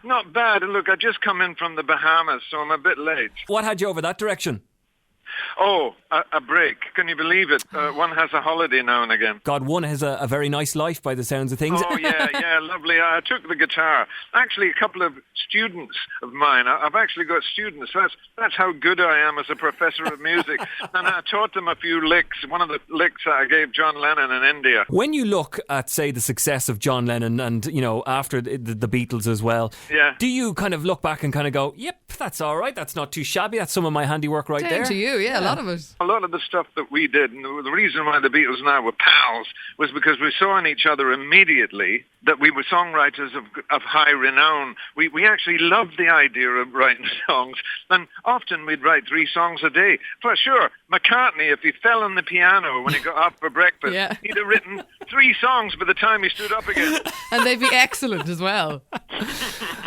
Not bad. Look, I just come in from the Bahamas, so I'm a bit late. What had you over that direction? Oh, a break. Can you believe it? One has a holiday now and again. God, one has a very nice life by the sounds of things. Oh, yeah, lovely. I took the guitar. Actually, a couple of students of mine. I've actually got students. That's how good I am as a professor of music. And I taught them a few licks. One of the licks I gave John Lennon in India. When you look at, say, the success of John Lennon and, after the Beatles as well, do you kind of look back and kind of go, yep, that's all right, that's not too shabby, that's some of my handiwork right there? To you, yeah, a lot of it. A lot of the stuff that we did, and the reason why the Beatles and I were pals was because we saw in each other immediately that we were songwriters of high renown. We actually loved the idea of writing songs, and often we'd write 3 songs a day. For sure, McCartney, if he fell on the piano when he got up for breakfast, he'd have written 3 songs by the time he stood up again. And they'd be excellent as well.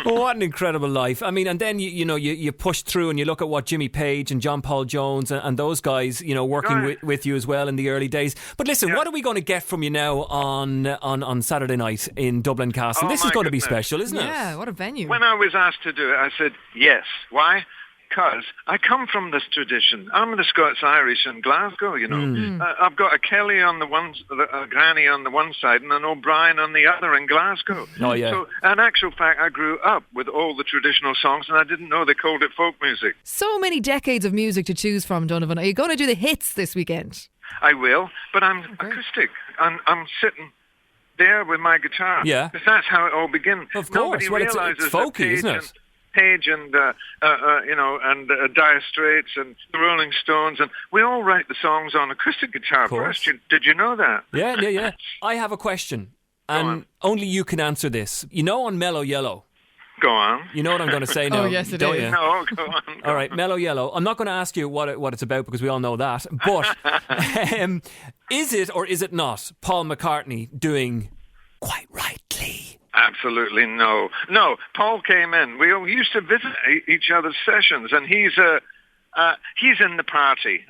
Well, what an incredible life. I mean, and then you push through and you look at what Jimmy Page and John Paul Jones and those guys, working with you as well in the early days. But listen, what are we going to get from you now on Saturday night in Dublin Castle? This is going to be special, isn't it? Yeah, what a venue. When I was asked to do it, I said yes. Why? Because I come from this tradition. I'm the Scots-Irish in Glasgow, I've got a Kelly on the one, a Granny on the one side and an O'Brien on the other in Glasgow. Oh, yeah. So, in actual fact, I grew up with all the traditional songs and I didn't know they called it folk music. So many decades of music to choose from, Donovan. Are you going to do the hits this weekend? I will, but I'm acoustic. I'm sitting there with my guitar. Yeah. Because that's how it all begins. Of course. Nobody realizes it's folky, isn't it? Page and Dire Straits and the Rolling Stones, and we all write the songs on acoustic guitar first. Did you know that? Yeah. I have a question, and only you can answer this. On Mellow Yellow. Go on. You know what I'm going to say now? Oh, yes, it don't is. You? No, go on. All right, Mellow Yellow. I'm not going to ask you what it's about because we all know that. But is it or is it not Paul McCartney doing Quite Rightly? Absolutely no. No, Paul came in. We all used to visit each other's sessions, and he's in the party.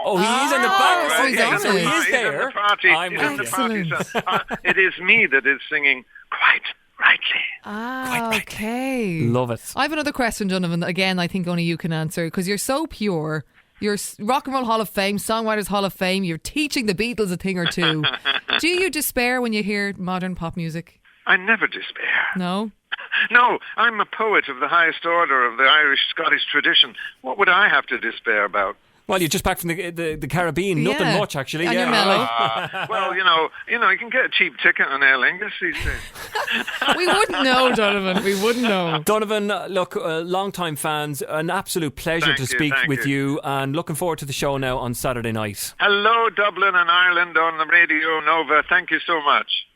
Oh, he is in the party. So he's on so it. he is there. In the party. I'm He's with in the you. party. So, it is me that is singing Quite Rightly. Ah, okay. Love it. I have another question, Donovan, that again I think only you can answer, because you're so pure. You're Rock and Roll Hall of Fame, Songwriters Hall of Fame. You're teaching the Beatles a thing or two. Do you despair when you hear modern pop music? I never despair. No? No, I'm a poet of the highest order of the Irish-Scottish tradition. What would I have to despair about? Well, you're just back from the Caribbean. Yeah. Nothing much, actually. And you're mellow. Well, you can get a cheap ticket on Aer Lingus these days. We wouldn't know, Donovan. We wouldn't know. Donovan, look, long-time fans, an absolute pleasure to speak with you, and looking forward to the show now on Saturday night. Hello, Dublin and Ireland on the Radio Nova. Thank you so much.